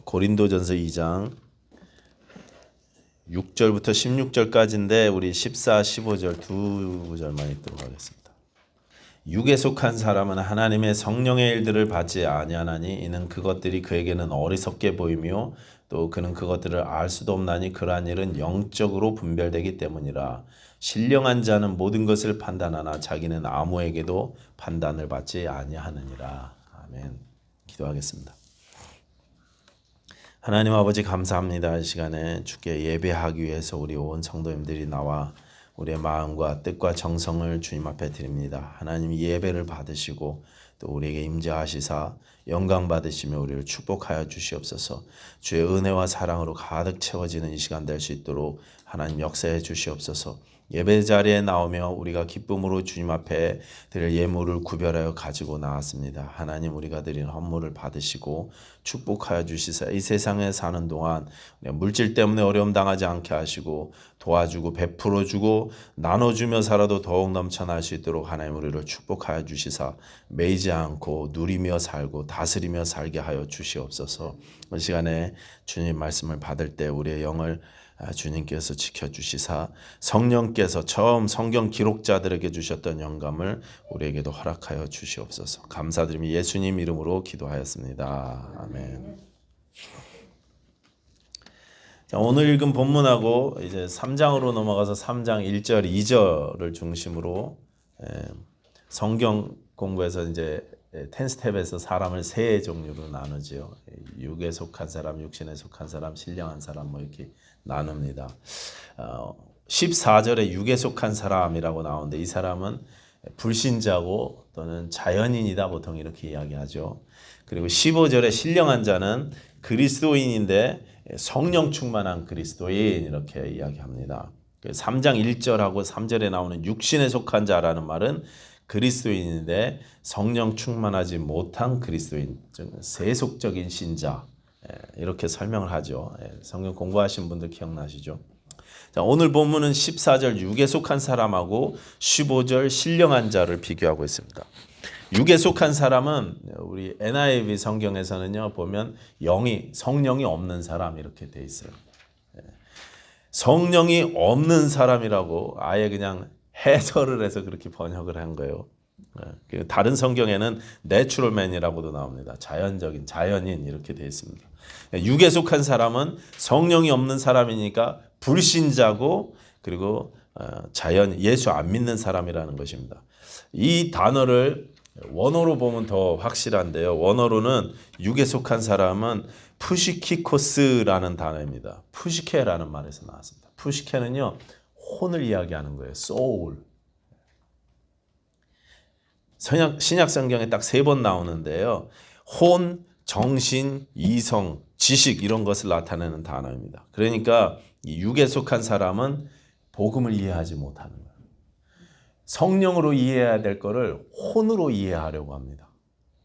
고린도전서 2장 6절부터 16절까지인데 우리 14, 15절 두 구절만 읽도록 하겠습니다. 육에 속한 사람은 하나님의 성령의 일들을 받지 아니하나니 이는 그것들이 그에게는 어리석게 보이며 또 그는 그것들을 알 수도 없나니 그러한 일은 영적으로 분별되기 때문이라. 신령한 자는 모든 것을 판단하나 자기는 아무에게도 판단을 받지 아니하느니라. 아멘. 기도하겠습니다. 하나님 아버지 감사합니다. 이 시간에 주께 예배하기 위해서 우리 온 성도님들이 나와 우리의 마음과 뜻과 정성을 주님 앞에 드립니다. 하나님 예배를 받으시고 또 우리에게 임재하시사 영광 받으시며 우리를 축복하여 주시옵소서. 주의 은혜와 사랑으로 가득 채워지는 이 시간 될 수 있도록 하나님 역사해 주시옵소서. 예배 자리에 나오며 우리가 기쁨으로 주님 앞에 드릴 예물을 구별하여 가지고 나왔습니다. 하나님 우리가 드린 헌물을 받으시고 축복하여 주시사 이 세상에 사는 동안 물질 때문에 어려움 당하지 않게 하시고 도와주고 베풀어주고 나눠주며 살아도 더욱 넘쳐날 수 있도록 하나님 우리를 축복하여 주시사 매이지 않고 누리며 살고 다스리며 살게 하여 주시옵소서. 이 시간에 주님 말씀을 받을 때 우리의 영을 주님께서 지켜주시사 성령께서 처음 성경 기록자들에게 주셨던 영감을 우리에게도 허락하여 주시옵소서. 감사드리며 예수님 이름으로 기도하였습니다. 아멘. 자, 오늘 읽은 본문하고 이제 3장으로 넘어가서 3장 1절 2절을 중심으로 성경 공부에서 이제 10스텝에서 사람을 세 종류로 나누지요. 육에 속한 사람, 육신에 속한 사람, 신령한 사람 뭐 이렇게 나눕니다. 14절에 육에 속한 사람이라고 나오는데 이 사람은 불신자고 또는 자연인이다 보통 이렇게 이야기하죠. 그리고 15절에 신령한 자는 그리스도인인데 성령 충만한 그리스도인 이렇게 이야기합니다. 3장 1절하고 3절에 나오는 육신에 속한 자라는 말은 그리스도인인데 성령 충만하지 못한 그리스도인, 즉 세속적인 신자 이렇게 설명을 하죠. 성경 공부하신 분들 기억나시죠? 자, 오늘 본문은 14절 육에 속한 사람하고 15절 신령한 자를 비교하고 있습니다. 육에 속한 사람은 우리 NIV 성경에서는요 보면 성령이 없는 사람 이렇게 돼 있어요. 성령이 없는 사람이라고 아예 그냥 해설을 해서 그렇게 번역을 한 거예요. 다른 성경에는 내추럴맨이라고도 나옵니다. 자연인 이렇게 되어 있습니다. 육에 속한 사람은 성령이 없는 사람이니까 불신자고 그리고 예수 안 믿는 사람이라는 것입니다. 이 단어를 원어로 보면 더 확실한데요. 원어로는 육에 속한 사람은 푸시키코스라는 단어입니다. 푸시케라는 말에서 나왔습니다. 푸시케는요 혼을 이야기하는 거예요. soul. 신약 성경에 딱 3번 나오는데요. 혼, 정신, 이성, 지식 이런 것을 나타내는 단어입니다. 그러니까 이 육에 속한 사람은 복음을 이해하지 못하는 거예요. 성령으로 이해해야 될 거를 혼으로 이해하려고 합니다.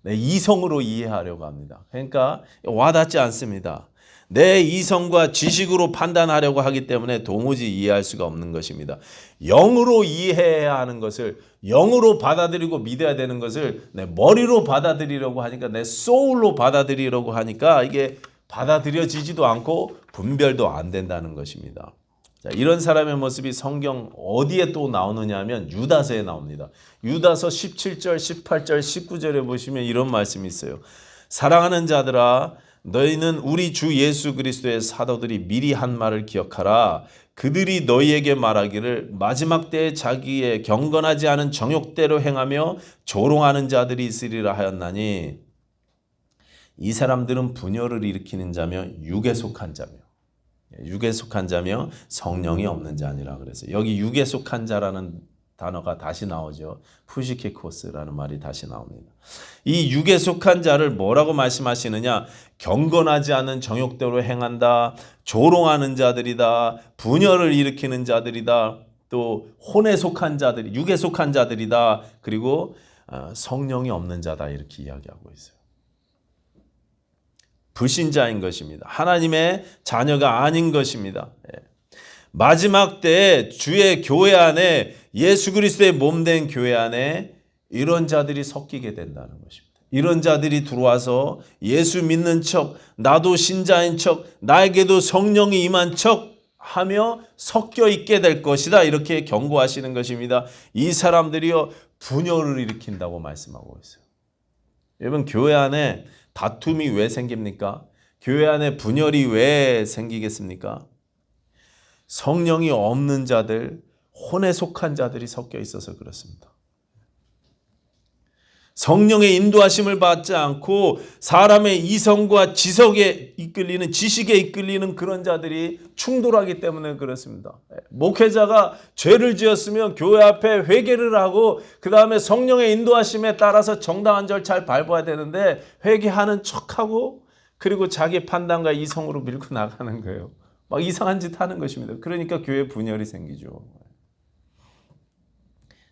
이성으로 이해하려고 합니다. 그러니까 와닿지 않습니다. 내 이성과 지식으로 판단하려고 하기 때문에 도무지 이해할 수가 없는 것입니다. 영으로 이해해야 하는 것을 영으로 받아들이고 믿어야 되는 것을 내 머리로 받아들이려고 하니까 내 소울로 받아들이려고 하니까 이게 받아들여지지도 않고 분별도 안 된다는 것입니다. 자, 이런 사람의 모습이 성경 어디에 또 나오느냐 하면 유다서에 나옵니다. 유다서 17절, 18절, 19절에 보시면 이런 말씀이 있어요. 사랑하는 자들아 너희는 우리 주 예수 그리스도의 사도들이 미리 한 말을 기억하라. 그들이 너희에게 말하기를 마지막 때에 자기의 경건하지 않은 정욕대로 행하며 조롱하는 자들이 있으리라 하였나니 이 사람들은 분열을 일으키는 자며 육에 속한 자며 성령이 없는 자니라 그래서 여기 육에 속한 자라는 단어가 다시 나오죠. 푸시케코스라는 말이 다시 나옵니다. 이 육에 속한 자를 뭐라고 말씀하시느냐? 경건하지 않은 정욕대로 행한다. 조롱하는 자들이다. 분열을 일으키는 자들이다. 또 혼에 속한 자들이 육에 속한 자들이다. 그리고 성령이 없는 자다 이렇게 이야기하고 있어요. 불신자인 것입니다. 하나님의 자녀가 아닌 것입니다. 마지막 때에 주의 교회 안에 예수 그리스도의 몸된 교회 안에 이런 자들이 섞이게 된다는 것입니다. 이런 자들이 들어와서 예수 믿는 척, 나도 신자인 척, 나에게도 성령이 임한 척 하며 섞여 있게 될 것이다. 이렇게 경고하시는 것입니다. 이 사람들이요 분열을 일으킨다고 말씀하고 있어요. 여러분, 교회 안에 다툼이 왜 생깁니까? 교회 안에 분열이 왜 생기겠습니까? 성령이 없는 자들, 혼에 속한 자들이 섞여 있어서 그렇습니다. 성령의 인도하심을 받지 않고 사람의 이성과 지식에 이끌리는 그런 자들이 충돌하기 때문에 그렇습니다. 목회자가 죄를 지었으면 교회 앞에 회개를 하고 그 다음에 성령의 인도하심에 따라서 정당한 절차를 밟아야 되는데 회개하는 척하고 그리고 자기 판단과 이성으로 밀고 나가는 거예요. 막 이상한 짓 하는 것입니다. 그러니까 교회 분열이 생기죠.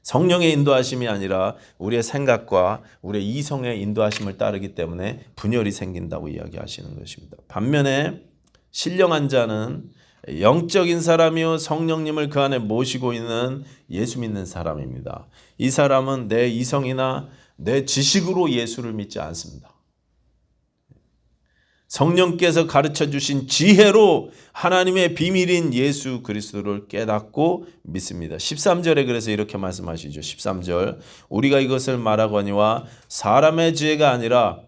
성령의 인도하심이 아니라 우리의 생각과 우리의 이성의 인도하심을 따르기 때문에 분열이 생긴다고 이야기하시는 것입니다. 반면에 신령한 자는 영적인 사람이요 성령님을 그 안에 모시고 있는 예수 믿는 사람입니다. 이 사람은 내 이성이나 내 지식으로 예수를 믿지 않습니다. 성령께서 가르쳐 주신 지혜로 하나님의 비밀인 예수 그리스도를 깨닫고 믿습니다. 13절에 그래서 이렇게 말씀하시죠. 13절 우리가 이것을 말하거니와 사람의 지혜가 아니라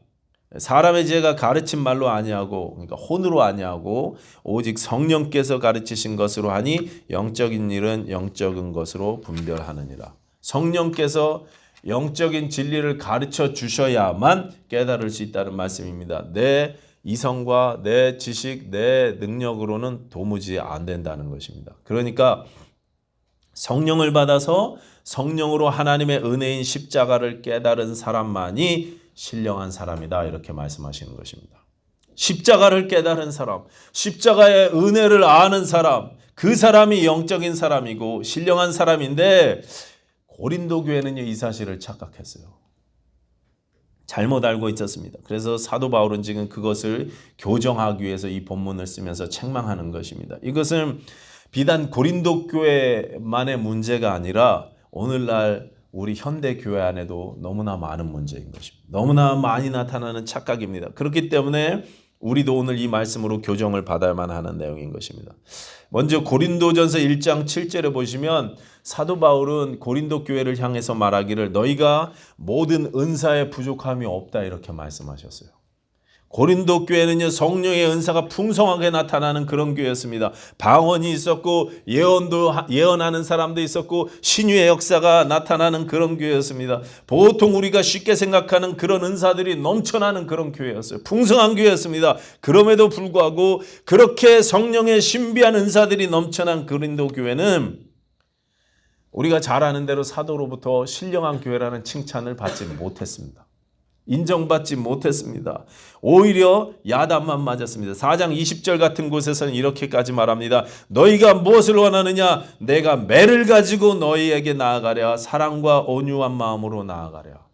사람의 지혜가 가르친 말로 아니하고 그러니까 혼으로 아니하고 오직 성령께서 가르치신 것으로 하니 영적인 일은 영적인 것으로 분별하느니라. 성령께서 영적인 진리를 가르쳐 주셔야만 깨달을 수 있다는 말씀입니다. 내 이성과 내 지식, 내 능력으로는 도무지 안 된다는 것입니다. 그러니까 성령을 받아서 성령으로 하나님의 은혜인 십자가를 깨달은 사람만이 신령한 사람이다 이렇게 말씀하시는 것입니다. 십자가를 깨달은 사람, 십자가의 은혜를 아는 사람, 그 사람이 영적인 사람이고 신령한 사람인데 고린도 교회는요 이 사실을 착각했어요. 잘못 알고 있었습니다. 그래서 사도 바울은 지금 그것을 교정하기 위해서 이 본문을 쓰면서 책망하는 것입니다. 이것은 비단 고린도 교회만의 문제가 아니라 오늘날 우리 현대 교회 안에도 너무나 많은 문제인 것입니다. 너무나 많이 나타나는 착각입니다. 그렇기 때문에 우리도 오늘 이 말씀으로 교정을 받아야만 하는 내용인 것입니다. 먼저 고린도전서 1장 7절에 보시면 사도 바울은 고린도 교회를 향해서 말하기를 너희가 모든 은사에 부족함이 없다 이렇게 말씀하셨어요. 고린도 교회는요 성령의 은사가 풍성하게 나타나는 그런 교회였습니다. 방언이 있었고 예언하는 사람도 있었고 신유의 역사가 나타나는 그런 교회였습니다. 보통 우리가 쉽게 생각하는 그런 은사들이 넘쳐나는 그런 교회였어요. 풍성한 교회였습니다. 그럼에도 불구하고 그렇게 성령의 신비한 은사들이 넘쳐난 고린도 교회는 우리가 잘 아는 대로 사도로부터 신령한 교회라는 칭찬을 받지 못했습니다. 인정받지 못했습니다. 오히려 야단만 맞았습니다. 4장 20절 같은 곳에서는 이렇게까지 말합니다. 너희가 무엇을 원하느냐? 내가 매를 가지고 너희에게 나아가랴. 사랑과 온유한 마음으로 나아가랴.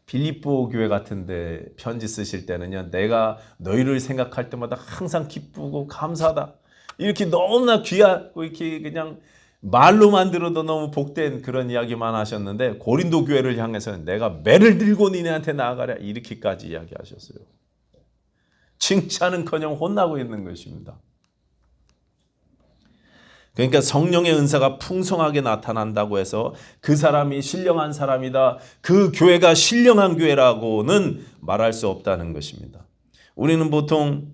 빌립보 교회 같은데 편지 쓰실 때는요. 내가 너희를 생각할 때마다 항상 기쁘고 감사하다. 이렇게 너무나 귀하고 이렇게 그냥 말로만 들어도 너무 복된 그런 이야기만 하셨는데 고린도 교회를 향해서는 내가 매를 들고 니네한테 나아가랴 이렇게까지 이야기하셨어요. 칭찬은커녕 혼나고 있는 것입니다. 그러니까 성령의 은사가 풍성하게 나타난다고 해서 그 사람이 신령한 사람이다. 그 교회가 신령한 교회라고는 말할 수 없다는 것입니다. 우리는 보통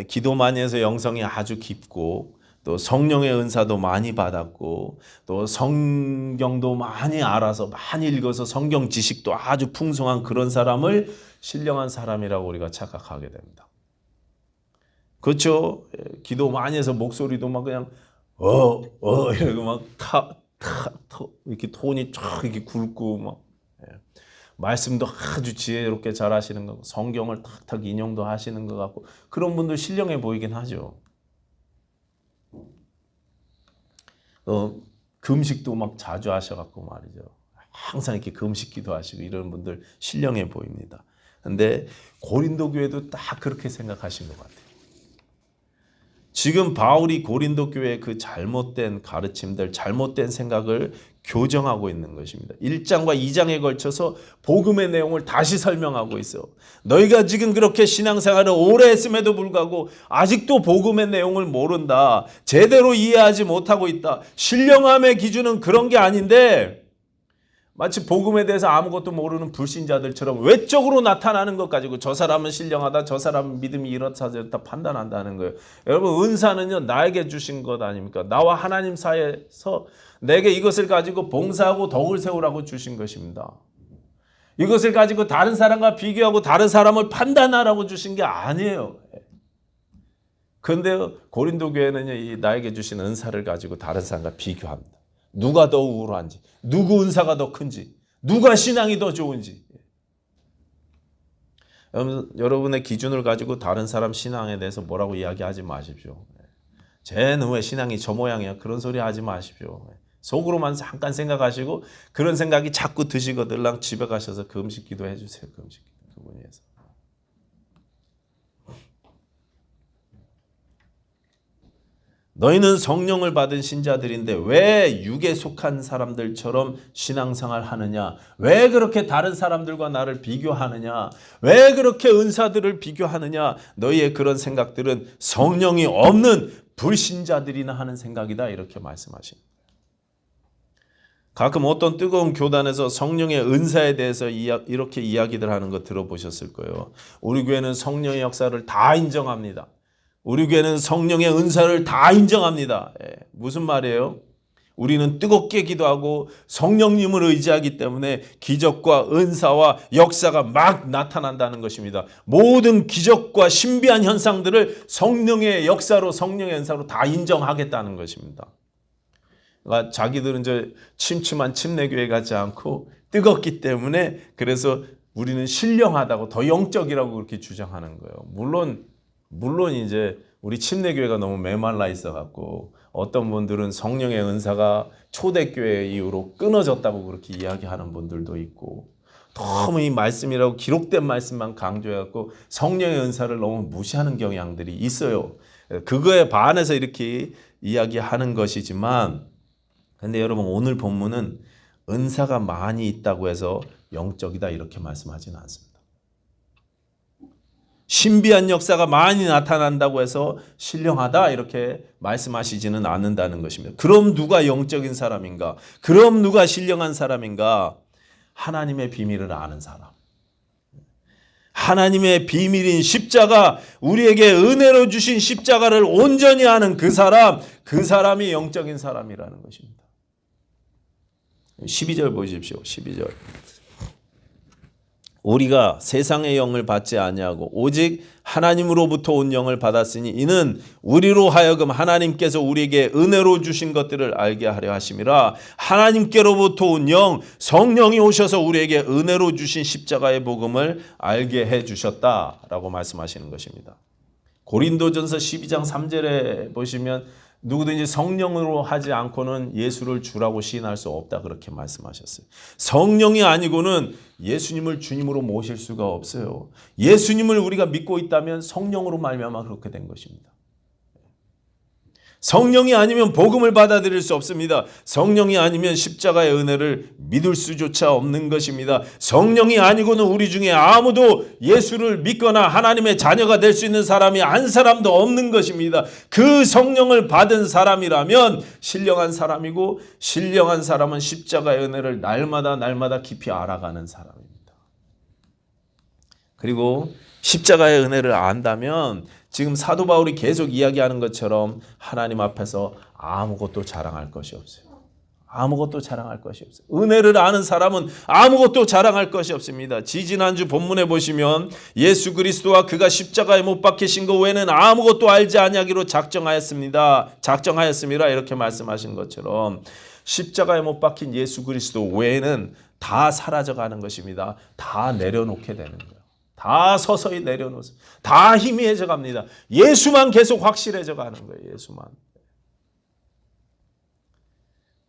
기도 많이 해서 영성이 아주 깊고 또 성령의 은사도 많이 받았고 또 성경도 많이 알아서 많이 읽어서 성경 지식도 아주 풍성한 그런 사람을 신령한 사람이라고 우리가 착각하게 됩니다. 그렇죠? 기도 많이 해서 목소리도 막 그냥 이러고 막 이렇게 톤이 쫙 이렇게 굵고 막 말씀도 아주 지혜롭게 잘 하시는 거, 성경을 탁탁 인용도 하시는 것 같고 그런 분들 신령해 보이긴 하죠. 금식도 막 자주 하셔갖고 말이죠. 항상 이렇게 금식 기도하시고 이런 분들 신령해 보입니다. 근데 고린도 교회도 딱 그렇게 생각하신 것 같아요. 지금 바울이 고린도 교회의 그 잘못된 가르침들, 잘못된 생각을 교정하고 있는 것입니다. 1장과 2장에 걸쳐서 복음의 내용을 다시 설명하고 있어. 너희가 지금 그렇게 신앙생활을 오래 했음에도 불구하고 아직도 복음의 내용을 모른다. 제대로 이해하지 못하고 있다. 신령함의 기준은 그런 게 아닌데 마치 복음에 대해서 아무것도 모르는 불신자들처럼 외적으로 나타나는 것 가지고 저 사람은 신령하다, 저 사람은 믿음이 이렇다 저렇다 판단한다는 거예요. 여러분, 은사는요 나에게 주신 것 아닙니까? 나와 하나님 사이에서 내게 이것을 가지고 봉사하고 덕을 세우라고 주신 것입니다. 이것을 가지고 다른 사람과 비교하고 다른 사람을 판단하라고 주신 게 아니에요. 그런데 고린도 교회는요 이 나에게 주신 은사를 가지고 다른 사람과 비교합니다. 누가 더 우월한지, 누구 은사가 더 큰지, 누가 신앙이 더 좋은지. 여러분의 기준을 가지고 다른 사람 신앙에 대해서 뭐라고 이야기하지 마십시오. 쟤는 왜 신앙이 저 모양이야? 그런 소리 하지 마십시오. 속으로만 잠깐 생각하시고 그런 생각이 자꾸 드시거들랑 집에 가셔서 그 음식 기도해 주세요. 그 음식 기도 그분이 해서. 너희는 성령을 받은 신자들인데 왜 육에 속한 사람들처럼 신앙생활 하느냐? 왜 그렇게 다른 사람들과 나를 비교하느냐? 왜 그렇게 은사들을 비교하느냐? 너희의 그런 생각들은 성령이 없는 불신자들이나 하는 생각이다. 이렇게 말씀하십니다. 가끔 어떤 뜨거운 교단에서 성령의 은사에 대해서 이렇게 이야기들 하는 거 들어보셨을 거예요. 우리 교회는 성령의 역사를 다 인정합니다. 우리 교회는 성령의 은사를 다 인정합니다. 무슨 말이에요? 우리는 뜨겁게 기도하고 성령님을 의지하기 때문에 기적과 은사와 역사가 막 나타난다는 것입니다. 모든 기적과 신비한 현상들을 성령의 역사로, 성령의 은사로 다 인정하겠다는 것입니다. 그러니까 자기들은 이제 침침한 침례교회 같지 않고 뜨겁기 때문에 그래서 우리는 신령하다고 더 영적이라고 그렇게 주장하는 거예요. 물론 이제 우리 침례교회가 너무 메말라 있어갖고 어떤 분들은 성령의 은사가 초대교회 이후로 끊어졌다고 그렇게 이야기하는 분들도 있고 너무 이 말씀이라고 기록된 말씀만 강조해갖고 성령의 은사를 너무 무시하는 경향들이 있어요. 그거에 반해서 이렇게 이야기하는 것이지만 근데 여러분 오늘 본문은 은사가 많이 있다고 해서 영적이다 이렇게 말씀하지는 않습니다. 신비한 역사가 많이 나타난다고 해서 신령하다 이렇게 말씀하시지는 않는다는 것입니다. 그럼 누가 영적인 사람인가? 그럼 누가 신령한 사람인가? 하나님의 비밀을 아는 사람. 하나님의 비밀인 십자가, 우리에게 은혜로 주신 십자가를 온전히 아는 그 사람이 영적인 사람이라는 것입니다. 12절 보십시오. 12절. 우리가 세상의 영을 받지 아니하고 오직 하나님으로부터 온 영을 받았으니 이는 우리로 하여금 하나님께서 우리에게 은혜로 주신 것들을 알게 하려 하심이라. 하나님께로부터 온 영, 성령이 오셔서 우리에게 은혜로 주신 십자가의 복음을 알게 해 주셨다라고 말씀하시는 것입니다. 고린도전서 12장 3절에 보시면 누구든지 성령으로 하지 않고는 예수를 주라고 시인할 수 없다 그렇게 말씀하셨어요. 성령이 아니고는 예수님을 주님으로 모실 수가 없어요. 예수님을 우리가 믿고 있다면 성령으로 말미암아 그렇게 된 것입니다. 성령이 아니면 복음을 받아들일 수 없습니다. 성령이 아니면 십자가의 은혜를 믿을 수조차 없는 것입니다. 성령이 아니고는 우리 중에 아무도 예수를 믿거나 하나님의 자녀가 될 수 있는 사람이 한 사람도 없는 것입니다. 그 성령을 받은 사람이라면 신령한 사람이고 신령한 사람은 십자가의 은혜를 날마다 깊이 알아가는 사람입니다. 그리고 십자가의 은혜를 안다면 지금 사도 바울이 계속 이야기하는 것처럼 하나님 앞에서 아무것도 자랑할 것이 없어요. 아무것도 자랑할 것이 없어요. 은혜를 아는 사람은 아무것도 자랑할 것이 없습니다. 지지난주 본문에 보시면 예수 그리스도와 그가 십자가에 못 박히신 것 외에는 아무것도 알지 아니하기로 작정하였습니다. 이렇게 말씀하신 것처럼 십자가에 못 박힌 예수 그리스도 외에는 다 사라져가는 것입니다. 다 내려놓게 되는 거예요. 다 서서히 내려놓습니다. 다 희미해져 갑니다. 예수만 계속 확실해져 가는 거예요. 예수만.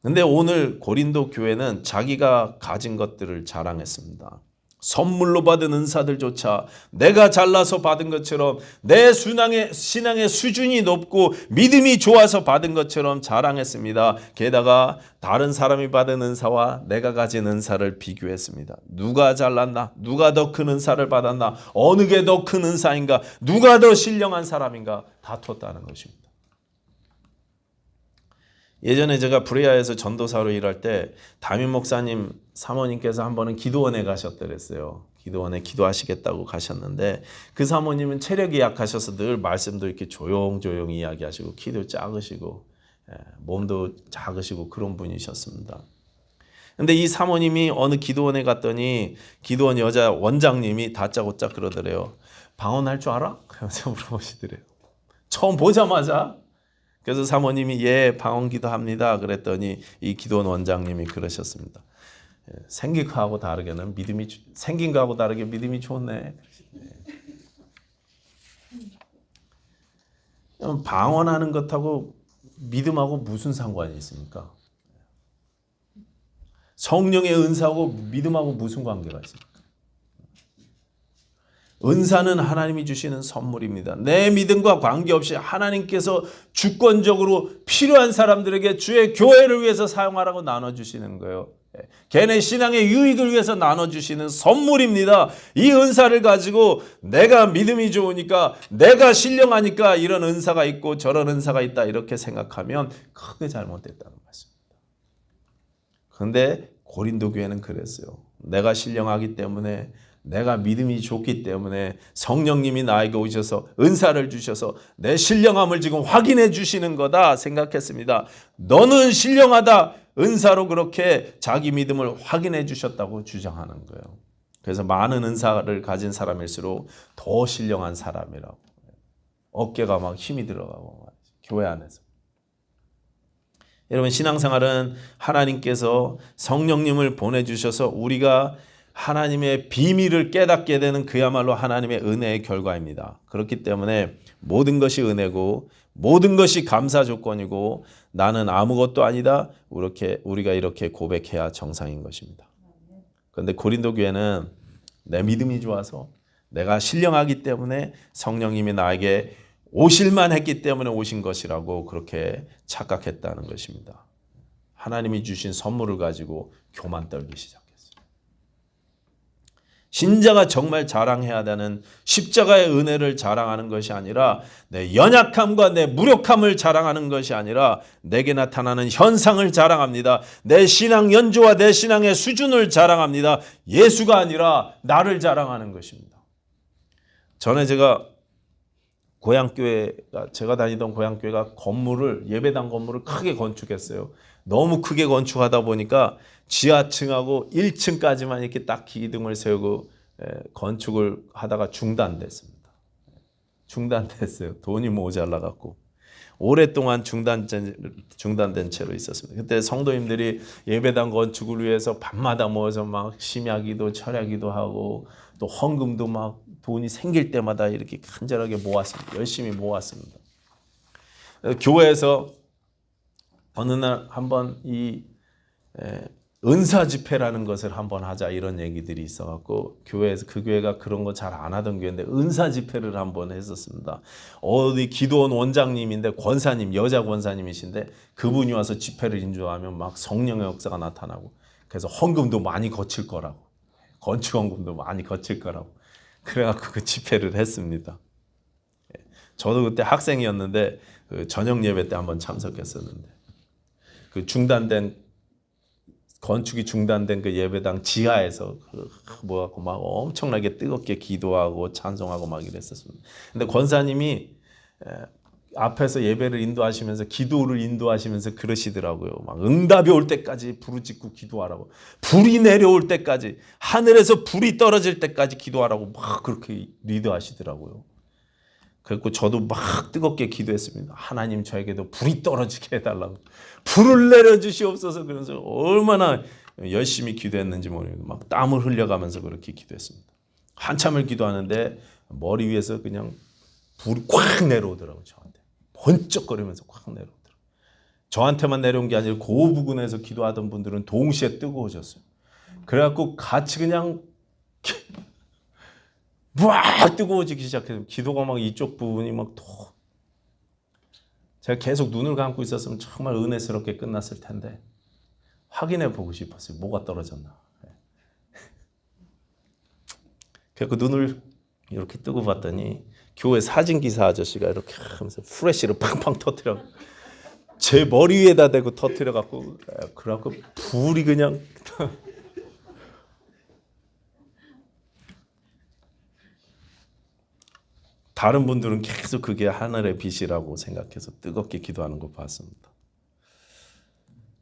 근데 오늘 고린도 교회는 자기가 가진 것들을 자랑했습니다. 선물로 받은 은사들조차 내가 잘나서 받은 것처럼 내 신앙의 수준이 높고 믿음이 좋아서 받은 것처럼 자랑했습니다. 게다가 다른 사람이 받은 은사와 내가 가진 은사를 비교했습니다. 누가 잘났나? 누가 더 큰 은사를 받았나? 어느 게 더 큰 은사인가? 누가 더 신령한 사람인가? 다퉜다는 것입니다. 예전에 제가 브레아에서 전도사로 일할 때 담임 목사님 사모님께서 한 번은 기도원에 가셨더랬어요. 기도원에 기도하시겠다고 가셨는데 그 사모님은 체력이 약하셔서 늘 말씀도 이렇게 조용조용히 이야기하시고 키도 작으시고 몸도 작으시고 그런 분이셨습니다. 근데 이 사모님이 어느 기도원에 갔더니 기도원 여자 원장님이 다짜고짜 그러더래요. 방언할 줄 알아? 그래서 물어보시더래요. 처음 보자마자. 그래서 사모님이 예 방언기도 합니다. 그랬더니 이 기도원 원장님이 그러셨습니다. 생긴 거하고 다르게는 생긴 거하고 다르게 믿음이 좋네. 방언하는 것하고 믿음하고 무슨 상관이 있습니까? 성령의 은사하고 믿음하고 무슨 관계가 있습니까? 은사는 하나님이 주시는 선물입니다. 내 믿음과 관계없이 하나님께서 주권적으로 필요한 사람들에게 주의 교회를 위해서 사용하라고 나눠주시는 거예요. 걔네 신앙의 유익을 위해서 나눠주시는 선물입니다. 이 은사를 가지고 내가 믿음이 좋으니까 내가 신령하니까 이런 은사가 있고 저런 은사가 있다 이렇게 생각하면 크게 잘못됐다는 말씀입니다. 그런데 고린도 교회는 그랬어요. 내가 신령하기 때문에 내가 믿음이 좋기 때문에 성령님이 나에게 오셔서 은사를 주셔서 내 신령함을 지금 확인해 주시는 거다 생각했습니다. 너는 신령하다. 은사로 그렇게 자기 믿음을 확인해 주셨다고 주장하는 거예요. 그래서 많은 은사를 가진 사람일수록 더 신령한 사람이라고. 어깨가 막 힘이 들어가고 교회 안에서. 여러분 신앙생활은 하나님께서 성령님을 보내주셔서 우리가 하나님의 비밀을 깨닫게 되는 그야말로 하나님의 은혜의 결과입니다. 그렇기 때문에 모든 것이 은혜고 모든 것이 감사 조건이고 나는 아무것도 아니다. 우리가 이렇게 고백해야 정상인 것입니다. 그런데 고린도 교회는 내 믿음이 좋아서 내가 신령하기 때문에 성령님이 나에게 오실만 했기 때문에 오신 것이라고 그렇게 착각했다는 것입니다. 하나님이 주신 선물을 가지고 교만 떨기 시작했어요. 신자가 정말 자랑해야 되는 십자가의 은혜를 자랑하는 것이 아니라 내 연약함과 내 무력함을 자랑하는 것이 아니라 내게 나타나는 현상을 자랑합니다. 내 신앙 연조와 내 신앙의 수준을 자랑합니다. 예수가 아니라 나를 자랑하는 것입니다. 전에 제가 다니던 고향교회가 예배당 건물을 크게 건축했어요. 너무 크게 건축하다 보니까 지하층하고 1층까지만 이렇게 딱 기둥을 세우고 건축을 하다가 중단됐습니다. 중단됐어요. 돈이 모자라 갖고 오랫동안 중단된 채로 있었습니다. 그때 성도님들이 예배당 건축을 위해서 밤마다 모여서 막 심야기도 철야기도 하고 또 헌금도 막 돈이 생길 때마다 이렇게 간절하게 모았습니다. 열심히 모았습니다. 교회에서 어느 날 한번 이 은사 집회라는 것을 한번 하자 이런 얘기들이 있어갖고 그 교회가 그런 거 잘 안 하던 교회인데 은사 집회를 한번 했었습니다. 어디 기도원 원장님인데 권사님 여자 권사님이신데 그분이 와서 집회를 인도하면 막 성령의 역사가 나타나고 그래서 헌금도 많이 거칠 거라고 건축 헌금도 많이 거칠 거라고 그래갖고 그 집회를 했습니다. 저도 그때 학생이었는데 그 저녁 예배 때 한번 참석했었는데 그 건축이 중단된 그 예배당 지하에서 막 엄청나게 뜨겁게 기도하고 찬송하고 막 이랬었습니다. 근데 권사님이 앞에서 예배를 인도하시면서 기도를 인도하시면서 그러시더라고요. 막 응답이 올 때까지 부르짖고 기도하라고. 불이 내려올 때까지 하늘에서 불이 떨어질 때까지 기도하라고 막 그렇게 리드하시더라고요. 그래서 저도 막 뜨겁게 기도했습니다. 하나님 저에게도 불이 떨어지게 해달라고. 불을 내려주시옵소서. 그래서 얼마나 열심히 기도했는지 모르겠어요. 막 땀을 흘려가면서 그렇게 기도했습니다. 한참을 기도하는데 머리 위에서 그냥 불이 꽉 내려오더라고요. 저한테. 번쩍거리면서 꽉 내려오더라고요. 저한테만 내려온 게 아니라 그 부근에서 기도하던 분들은 동시에 뜨거워졌어요. 그래갖고 같이 그냥 막 뜨거워지기 시작해서 기도가 막 이쪽 부분이 막 제가 계속 눈을 감고 있었으면 정말 은혜스럽게 끝났을 텐데 확인해 보고 싶었어요. 뭐가 떨어졌나. 그래서 눈을 이렇게 뜨고 봤더니 교회 사진기사 아저씨가 이렇게 하면서 프레쉬를 팡팡 터뜨려 제 머리 위에다 대고 터뜨려 갖고 그래갖고 불이 그냥 다른 분들은 계속 그게 하늘의 빛이라고 생각해서 뜨겁게 기도하는 거 봤습니다.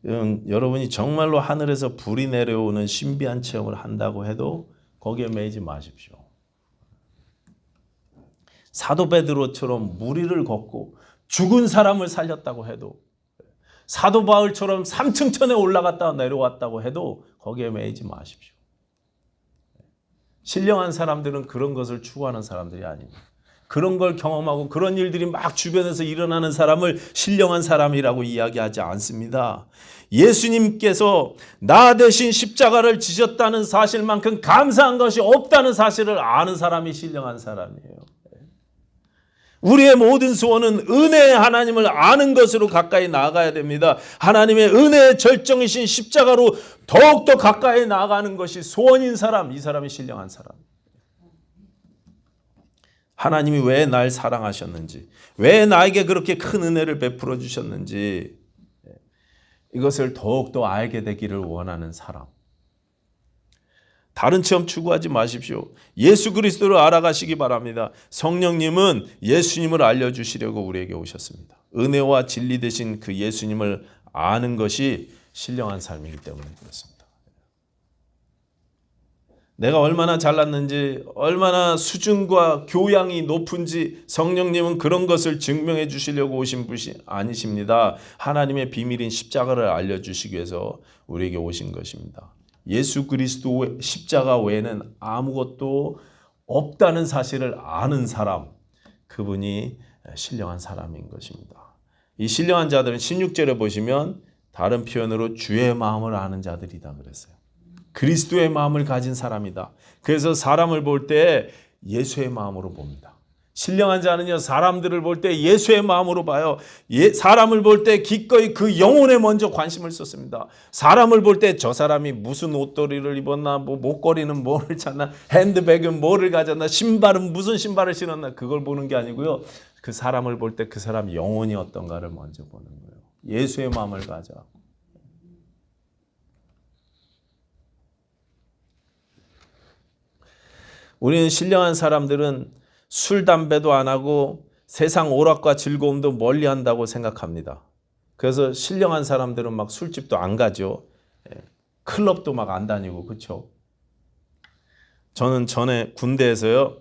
여러분이 정말로 하늘에서 불이 내려오는 신비한 체험을 한다고 해도 거기에 매이지 마십시오. 사도 베드로처럼 무리를 걷고 죽은 사람을 살렸다고 해도, 사도 바울처럼 3층 천에 올라갔다 내려왔다고 해도 거기에 매이지 마십시오. 신령한 사람들은 그런 것을 추구하는 사람들이 아닙니다. 그런 걸 경험하고 그런 일들이 막 주변에서 일어나는 사람을 신령한 사람이라고 이야기하지 않습니다. 예수님께서 나 대신 십자가를 지셨다는 사실만큼 감사한 것이 없다는 사실을 아는 사람이 신령한 사람이에요. 우리의 모든 소원은 은혜의 하나님을 아는 것으로 가까이 나아가야 됩니다. 하나님의 은혜의 절정이신 십자가로 더욱더 가까이 나아가는 것이 소원인 사람, 이 사람이 신령한 사람. 하나님이 왜 날 사랑하셨는지, 왜 나에게 그렇게 큰 은혜를 베풀어 주셨는지 이것을 더욱더 알게 되기를 원하는 사람. 다른 체험 추구하지 마십시오. 예수 그리스도를 알아가시기 바랍니다. 성령님은 예수님을 알려주시려고 우리에게 오셨습니다. 은혜와 진리 되신 그 예수님을 아는 것이 신령한 삶이기 때문에 그렇습니다. 내가 얼마나 잘났는지, 얼마나 수준과 교양이 높은지 성령님은 그런 것을 증명해 주시려고 오신 분이 아니십니다. 하나님의 비밀인 십자가를 알려주시기 위해서 우리에게 오신 것입니다. 예수 그리스도 십자가 외에는 아무것도 없다는 사실을 아는 사람, 그분이 신령한 사람인 것입니다. 이 신령한 자들은 16절에 보시면 다른 표현으로 주의 마음을 아는 자들이다 그랬어요. 그리스도의 마음을 가진 사람이다. 그래서 사람을 볼 때 예수의 마음으로 봅니다. 신령한 자는요, 사람들을 볼 때 예수의 마음으로 봐요. 사람을 볼 때 기꺼이 그 영혼에 먼저 관심을 쏟습니다. 사람을 볼 때 저 사람이 무슨 옷도리를 입었나, 뭐 목걸이는 뭐를 찼나, 핸드백은 뭐를 가졌나, 신발은 무슨 신발을 신었나, 그걸 보는 게 아니고요. 그 사람을 볼 때 그 사람 영혼이 어떤가를 먼저 보는 거예요. 예수의 마음을 가져. 우리는 신령한 사람들은 술, 담배도 안 하고 세상 오락과 즐거움도 멀리 한다고 생각합니다. 그래서 신령한 사람들은 막 술집도 안 가죠. 클럽도 막 안 다니고, 그렇죠? 저는 전에 군대에서요,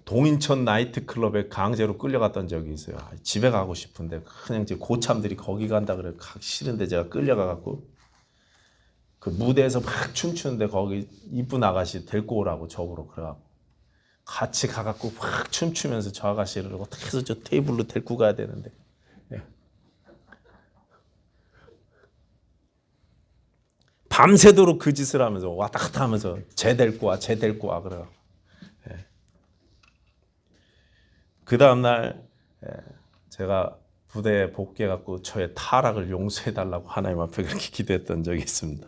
동인천 나이트클럽에 강제로 끌려갔던 적이 있어요. 집에 가고 싶은데 그냥 이제 고참들이 거기 간다 그래 가기 싫은데 제가 끌려가갖고 그 무대에서 막 춤추는데 거기 이쁜 아가씨 데리고 오라고 저보러 그래갖고 같이 가갖고 막 춤추면서 저 아가씨를 어떻게 해서 저 테이블로 데리고 가야 되는데, 밤새도록 그 짓을 하면서 왔다 갔다 하면서 쟤 데리고 와 그래갖고 그 다음날 제가 부대에 복귀해갖고 저의 타락을 용서해달라고 하나님 앞에 그렇게 기도했던 적이 있습니다.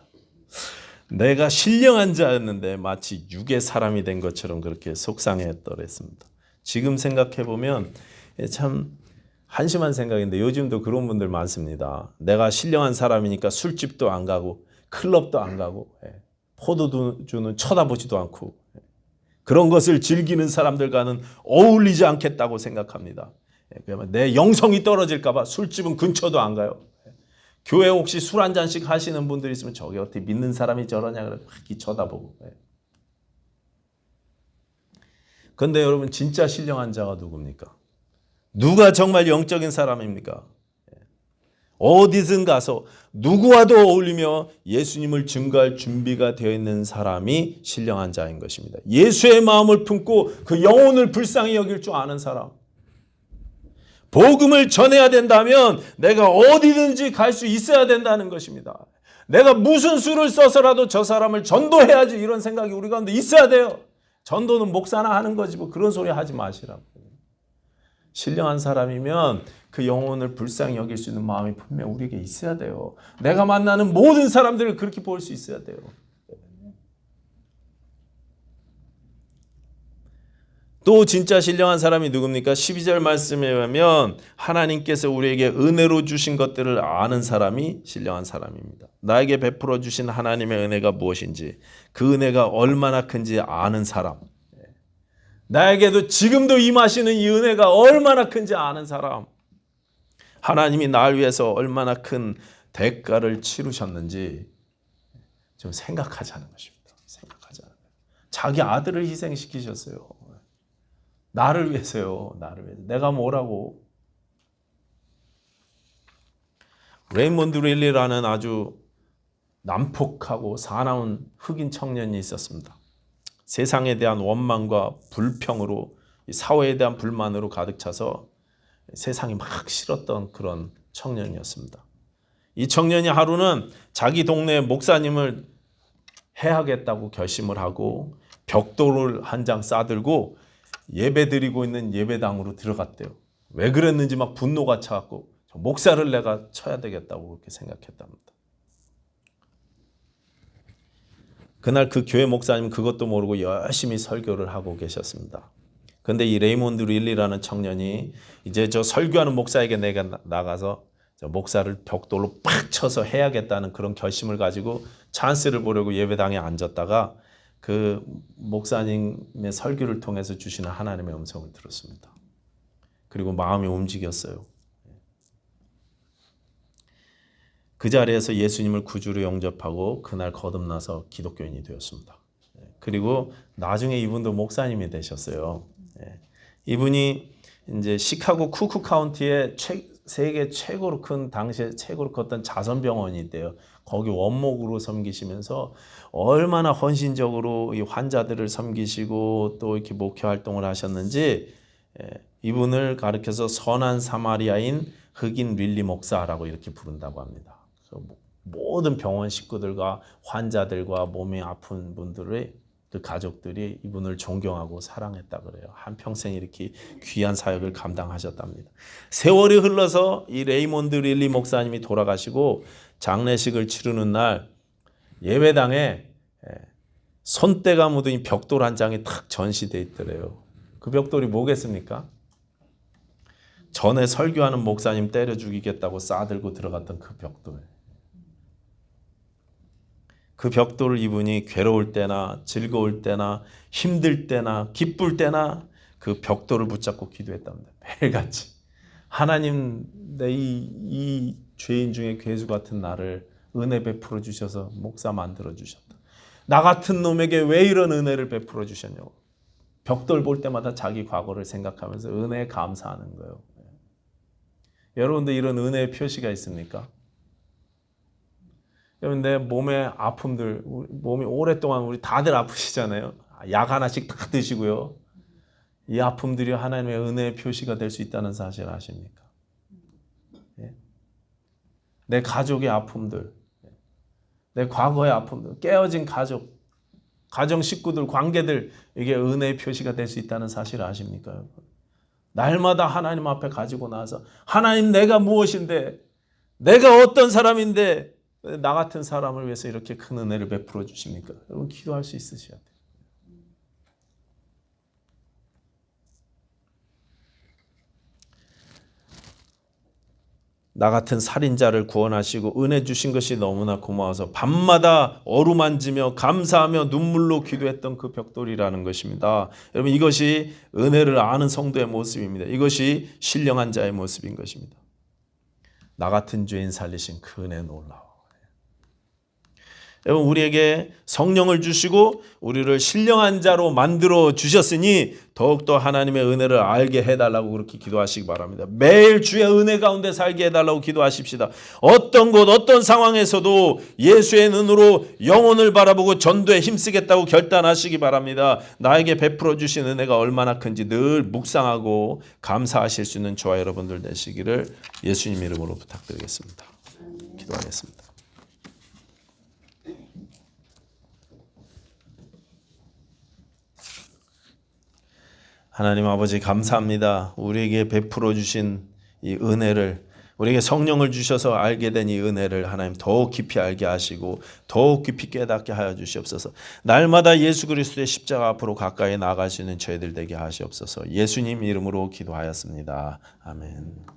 내가 신령한 자였는데 마치 육의 사람이 된 것처럼 그렇게 속상해했더랬습니다. 지금 생각해보면 참 한심한 생각인데 요즘도 그런 분들 많습니다. 내가 신령한 사람이니까 술집도 안 가고 클럽도 안 가고 포도주는 쳐다보지도 않고 그런 것을 즐기는 사람들과는 어울리지 않겠다고 생각합니다. 내 영성이 떨어질까 봐 술집은 근처도 안 가요. 교회 혹시 술 한 잔씩 하시는 분들 있으면 저게 어떻게 믿는 사람이 저러냐 그래 막 쳐다보고. 그런데 여러분 진짜 신령한 자가 누굽니까? 누가 정말 영적인 사람입니까? 어디든 가서 누구와도 어울리며 예수님을 증거할 준비가 되어 있는 사람이 신령한 자인 것입니다. 예수의 마음을 품고 그 영혼을 불쌍히 여길 줄 아는 사람. 복음을 전해야 된다면 내가 어디든지 갈 수 있어야 된다는 것입니다. 내가 무슨 수를 써서라도 저 사람을 전도해야지 이런 생각이 우리 가운데 있어야 돼요. 전도는 목사나 하는 거지 뭐 그런 소리 하지 마시라고. 신령한 사람이면 그 영혼을 불쌍히 여길 수 있는 마음이 분명 우리에게 있어야 돼요. 내가 만나는 모든 사람들을 그렇게 볼 수 있어야 돼요. 또 진짜 신령한 사람이 누굽니까? 12절 말씀에 보면 하나님께서 우리에게 은혜로 주신 것들을 아는 사람이 신령한 사람입니다. 나에게 베풀어 주신 하나님의 은혜가 무엇인지, 그 은혜가 얼마나 큰지 아는 사람. 나에게도 지금도 임하시는 이 은혜가 얼마나 큰지 아는 사람. 하나님이 나를 위해서 얼마나 큰 대가를 치르셨는지 좀 생각하자는 것입니다. 생각하자는 거예요. 자기 아들을 희생시키셨어요. 나를 위해서요. 나를 위해서. 내가 뭐라고. 레이몬드 릴리라는 아주 난폭하고 사나운 흑인 청년이 있었습니다. 세상에 대한 원망과 불평으로 사회에 대한 불만으로 가득 차서 세상이 막 싫었던 그런 청년이었습니다. 이 청년이 하루는 자기 동네 목사님을 해하겠다고 결심을 하고 벽돌을 한 장 싸들고 예배드리고 있는 예배당으로 들어갔대요. 왜 그랬는지 막 분노가 차갖고 목사를 내가 쳐야 되겠다고 그렇게 생각했답니다. 그날 그 교회 목사님은 그것도 모르고 열심히 설교를 하고 계셨습니다. 그런데 이 레이몬드 릴리라는 청년이 이제 저 설교하는 목사에게 내가 나가서 저 목사를 벽돌로 팍 쳐서 해야겠다는 그런 결심을 가지고 찬스를 보려고 예배당에 앉았다가 그 목사님의 설교를 통해서 주시는 하나님의 음성을 들었습니다. 그리고 마음이 움직였어요. 그 자리에서 예수님을 구주로 영접하고 그날 거듭나서 기독교인이 되었습니다. 그리고 나중에 이분도 목사님이 되셨어요. 이분이 이제 시카고 쿠크 카운티에 세계 최고로 큰 당시에 최고로 컸던 자선병원이 있대요. 거기 원목으로 섬기시면서 얼마나 헌신적으로 이 환자들을 섬기시고 또 이렇게 목회 활동을 하셨는지 이분을 가르쳐서 선한 사마리아인 흑인 릴리 목사라고 이렇게 부른다고 합니다. 모든 병원 식구들과 환자들과 몸이 아픈 분들의 그 가족들이 이분을 존경하고 사랑했다 그래요. 한평생 이렇게 귀한 사역을 감당하셨답니다. 세월이 흘러서 이 레이몬드 릴리 목사님이 돌아가시고 장례식을 치르는 날 예배당에 손때가 묻은 이 벽돌 한 장이 탁 전시되어 있더래요. 그 벽돌이 뭐겠습니까? 전에 설교하는 목사님 때려 죽이겠다고 싸들고 들어갔던 그 벽돌. 그 벽돌을 이분이 괴로울 때나 즐거울 때나 힘들 때나 기쁠 때나 그 벽돌을 붙잡고 기도했답니다. 매일같이. 하나님 내 이 죄인 중에 괴수 같은 나를 은혜 베풀어 주셔서 목사 만들어 주셨다. 나 같은 놈에게 왜 이런 은혜를 베풀어 주셨냐고. 벽돌 볼 때마다 자기 과거를 생각하면서 은혜에 감사하는 거예요. 여러분들 이런 은혜의 표시가 있습니까? 여러분 내 몸의 아픔들, 몸이 오랫동안 우리 다들 아프시잖아요. 약 하나씩 다 드시고요. 이 아픔들이 하나님의 은혜의 표시가 될 수 있다는 사실 아십니까? 내 가족의 아픔들, 내 과거의 아픔들, 깨어진 가족, 가정 식구들, 관계들 이게 은혜의 표시가 될 수 있다는 사실 아십니까? 여러분? 날마다 하나님 앞에 가지고 나와서 하나님 내가 무엇인데, 내가 어떤 사람인데 나 같은 사람을 위해서 이렇게 큰 은혜를 베풀어 주십니까? 여러분 기도할 수 있으셔야 돼요. 나 같은 살인자를 구원하시고 은혜 주신 것이 너무나 고마워서 밤마다 어루만지며 감사하며 눈물로 기도했던 그 벽돌이라는 것입니다. 여러분 이것이 은혜를 아는 성도의 모습입니다. 이것이 신령한 자의 모습인 것입니다. 나 같은 죄인 살리신 그 은혜 놀라워. 여러분 우리에게 성령을 주시고 우리를 신령한 자로 만들어 주셨으니 더욱더 하나님의 은혜를 알게 해달라고 그렇게 기도하시기 바랍니다. 매일 주의 은혜 가운데 살게 해달라고 기도하십시다. 어떤 곳 어떤 상황에서도 예수의 눈으로 영혼을 바라보고 전도에 힘쓰겠다고 결단하시기 바랍니다. 나에게 베풀어 주신 은혜가 얼마나 큰지 늘 묵상하고 감사하실 수 있는 저와 여러분들 되시기를 예수님 이름으로 부탁드리겠습니다. 기도하겠습니다. 하나님 아버지 감사합니다. 우리에게 베풀어 주신 이 은혜를, 우리에게 성령을 주셔서 알게 된 이 은혜를 하나님 더욱 깊이 알게 하시고 더욱 깊이 깨닫게 하여 주시옵소서. 날마다 예수 그리스도의 십자가 앞으로 가까이 나아갈 수 있는 저희들 되게 하시옵소서. 예수님 이름으로 기도하였습니다. 아멘.